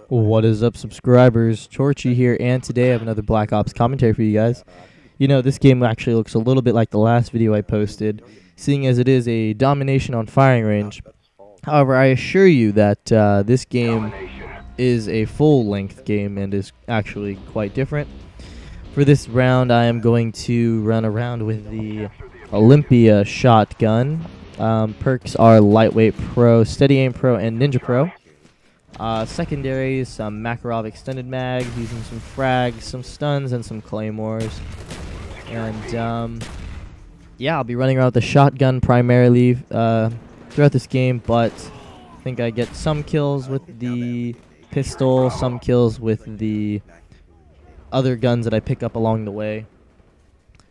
What is up, subscribers? Torchy here, and today I have another Black Ops commentary for you guys. You know, this game actually looks a little bit like the last video I posted, seeing as it is a domination on firing range. However, I assure you that this game is a full-length game and is actually quite different. For this round, I am going to run around with the Olympia shotgun. Perks are Lightweight Pro, Steady Aim Pro, and Ninja Pro. Secondaries, some Makarov extended mags, using some frags, some stuns, and some claymores. And yeah, I'll be running around with the shotgun primarily throughout this game, but I think I get some kills with the pistol, some kills with the other guns that I pick up along the way.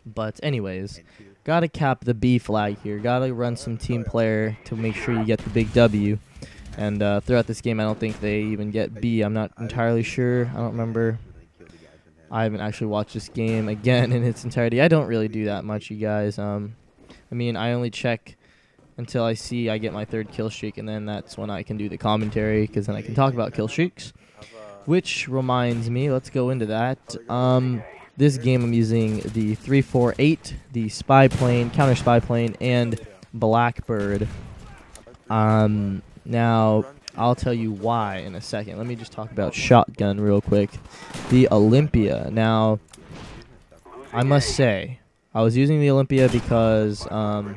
But anyways, gotta cap the B flag here. Gotta run some team player to make sure you get the big W. And throughout this game, I don't think they even get B. I'm not entirely sure. I don't remember. I haven't actually watched this game again in its entirety. I don't really do that much, you guys. I mean, I only check until I see I get my third kill streak, and then that's when I can do the commentary, because then I can talk about kill streaks. Which reminds me, let's go into that. This game I'm using the 348, the spy plane, counter spy plane, and Blackbird. Now, I'll tell you why in a second. Let me just talk about shotgun real quick. The Olympia. Now, I must say, I was using the Olympia because a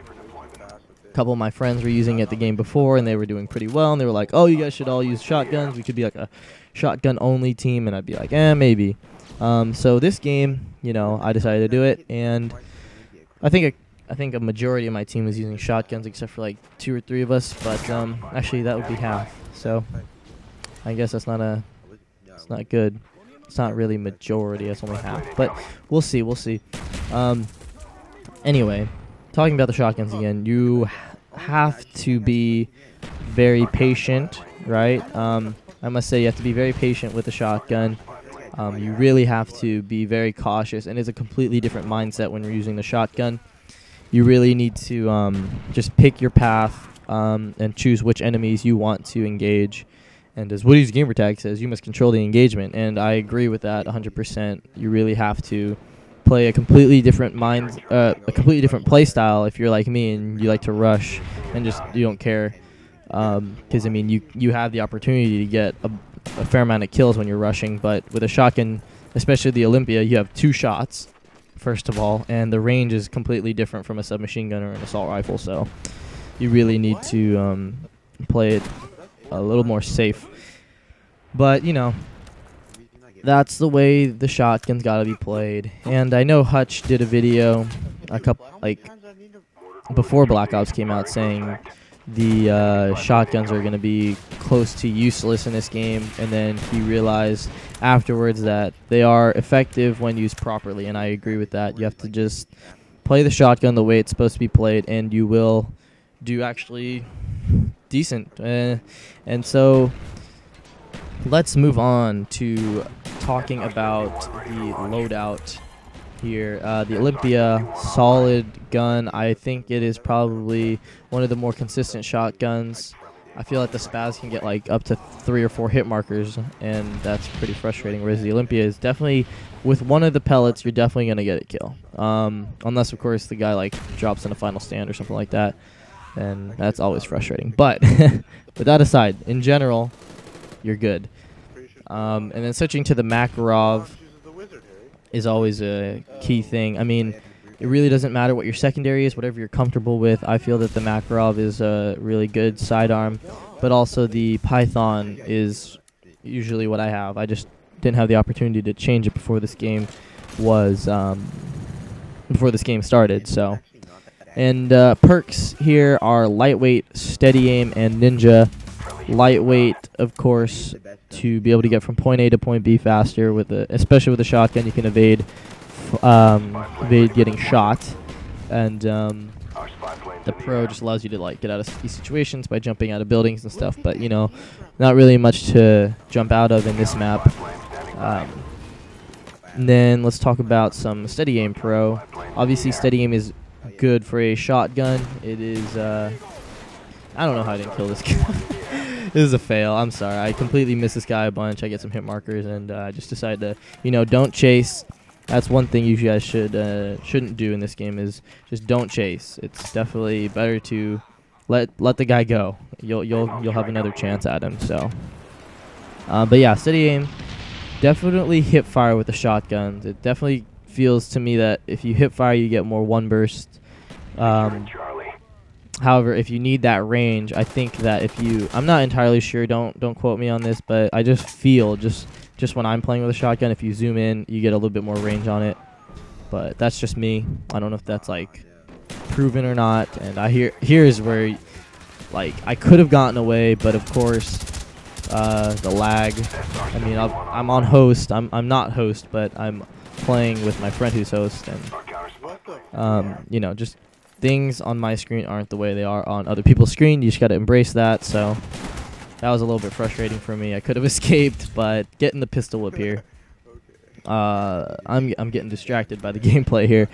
couple of my friends were using it the game before, and they were doing pretty well, and they were like, oh, you guys should all use shotguns. We could be like a shotgun-only team, and I'd be like, maybe. So this game, you know, I decided to do it, and I think a majority of my team was using shotguns, except for like 2 or 3 of us. But actually, that would be half. So I guess it's not good. It's not really majority. It's only half. But we'll see. We'll see. Anyway, talking about the shotguns again, you have to be very patient, right? I must say you have to be very patient with the shotgun. You really have to be very cautious, and it's a completely different mindset when you're using the shotgun. You really need to just pick your path and choose which enemies you want to engage. And as Woody's gamertag says, you must control the engagement, and I agree with that 100%. You really have to play a completely different completely different play style if you're like me and you like to rush and just you don't care. Because I mean, you have the opportunity to get a fair amount of kills when you're rushing, but with a shotgun, especially the Olympia, you have 2 shots. First of all, and the range is completely different from a submachine gun or an assault rifle, so you really need to play it a little more safe. But, you know, that's the way the shotgun's got to be played. And I know Hutch did a video before Black Ops came out saying the shotguns are going to be close to useless in this game, and then he realized afterwards that they are effective when used properly, and I agree with that. You have to just play the shotgun the way it's supposed to be played, and you will do actually decent. And so let's move on to talking about the loadout here. The Olympia, solid gun. I think it is probably one of the more consistent shotguns. I feel like the Spaz can get like up to 3 or 4 hit markers, and that's pretty frustrating. Whereas the Olympia is definitely, with one of the pellets, you're definitely gonna get a kill. Unless of course the guy like drops in a final stand or something like that, and that's always frustrating. But with that aside, in general, you're good. And then switching to the Makarov is always a key thing. I mean, it really doesn't matter what your secondary is, whatever you're comfortable with. I feel that the Makarov is a really good sidearm, but also the Python is usually what I have. I just didn't have the opportunity to change it before this game started. So, and perks here are lightweight, steady aim, and ninja. Lightweight, of course, to be able to get from point A to point B faster. Especially with the shotgun, you can evade getting shot, and the pro just allows you to like get out of these situations by jumping out of buildings and stuff. But you know, not really much to jump out of in this map. And then let's talk about some steady aim pro. Obviously, steady aim is good for a shotgun. It is. I don't know how I didn't kill this guy. This is a fail. I'm sorry. I completely missed this guy a bunch. I get some hit markers, and I just decided to, you know, don't chase. That's one thing you guys shouldn't do in this game is just don't chase. It's definitely better to let the guy go. You'll have another chance at him. So, but yeah, steady aim. Definitely hip fire with the shotguns. It definitely feels to me that if you hip fire, you get more one burst. However, if you need that range, I think that if you, I'm not entirely sure. Don't quote me on this, but I just feel just when I'm playing with a shotgun, if you zoom in, you get a little bit more range on it. But that's just me. I don't know if that's like proven or not. And here's where, like, I could have gotten away, but of course, the lag. I mean, I'm on host. I'm not host, but I'm playing with my friend who's host, and you know, just things on my screen aren't the way they are on other people's screen. You just got to embrace that. So that was a little bit frustrating for me. I could have escaped, but getting the pistol whip here. I'm getting distracted by the gameplay here.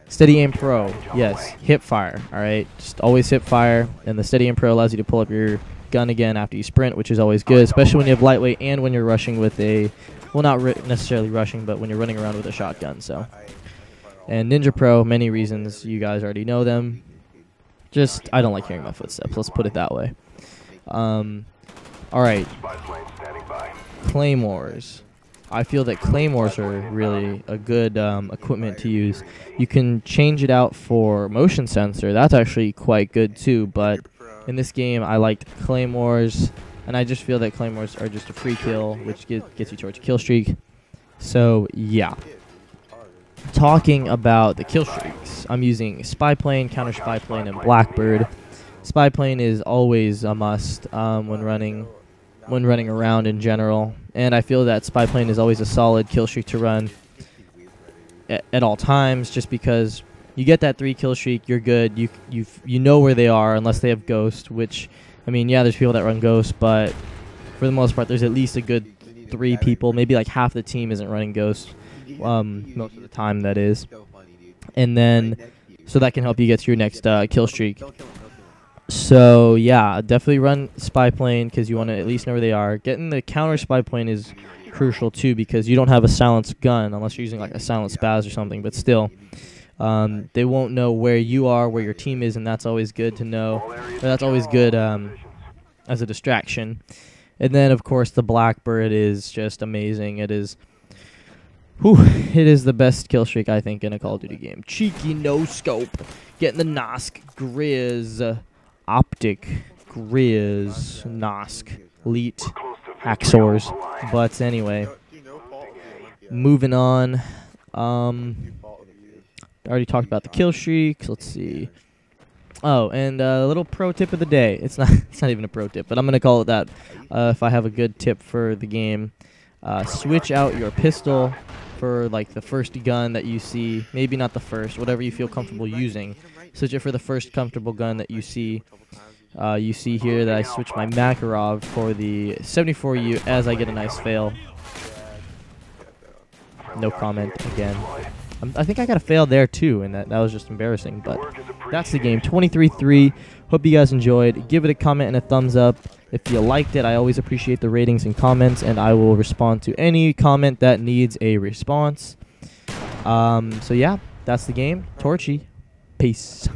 Steady aim pro, yes. Hip fire, all right. Just always hip fire, and the steady aim pro allows you to pull up your gun again after you sprint, which is always good, especially when you have lightweight and when you're rushing with a, well, not necessarily rushing, but when you're running around with a shotgun. So. And Ninja Pro, many reasons. You guys already know them. Just, I don't like hearing my footsteps. Let's put it that way. All right. Claymores. I feel that Claymores are really a good equipment to use. You can change it out for motion sensor. That's actually quite good too. But in this game, I liked Claymores. And I just feel that Claymores are just a free kill, which gets you towards a kill streak. So, yeah. Talking about the kill streaks, I'm using Spy Plane, Counter Spy Plane, and Blackbird. Spy Plane is always a must when running around in general, and I feel that Spy Plane is always a solid kill streak to run at all times, just because you get that 3 kill streak, you're good. You know where they are unless they have Ghost, which, I mean, yeah, there's people that run Ghost, but for the most part, there's at least a good 3 people, maybe like half the team isn't running Ghost. Most of the time, that is. And then, so that can help you get to your next kill streak. So, yeah, definitely run Spy Plane because you want to at least know where they are. Getting the counter Spy Plane is crucial, too, because you don't have a silenced gun unless you're using, like, a silenced spaz or something. But still, they won't know where you are, where your team is, and that's always good to know. Or that's always good as a distraction. And then, of course, the Blackbird is just amazing. It is... Whew, it is the best kill streak, I think, in a Call of Duty game. Cheeky no-scope. Getting the Nosk. Grizz. Optic. Grizz. Nosk. Elite. Hacksaws. But anyway. Moving on. Already talked about the kill streaks. Let's see. Oh, and a little pro tip of the day. It's not even a pro tip, but I'm going to call it that if I have a good tip for the game. Switch out your pistol for like the first gun that you see, maybe not the first, whatever you feel comfortable using. Switch it for the first comfortable gun that you see. You see here that I switched my Makarov for the 74U as I get a nice fail. No comment again. I think I got a fail there too, and that was just embarrassing. But that's the game, 23-3. Hope you guys enjoyed. Give it a comment and a thumbs up. If you liked it, I always appreciate the ratings and comments, and I will respond to any comment that needs a response. So yeah, that's the game. Torchy. Peace.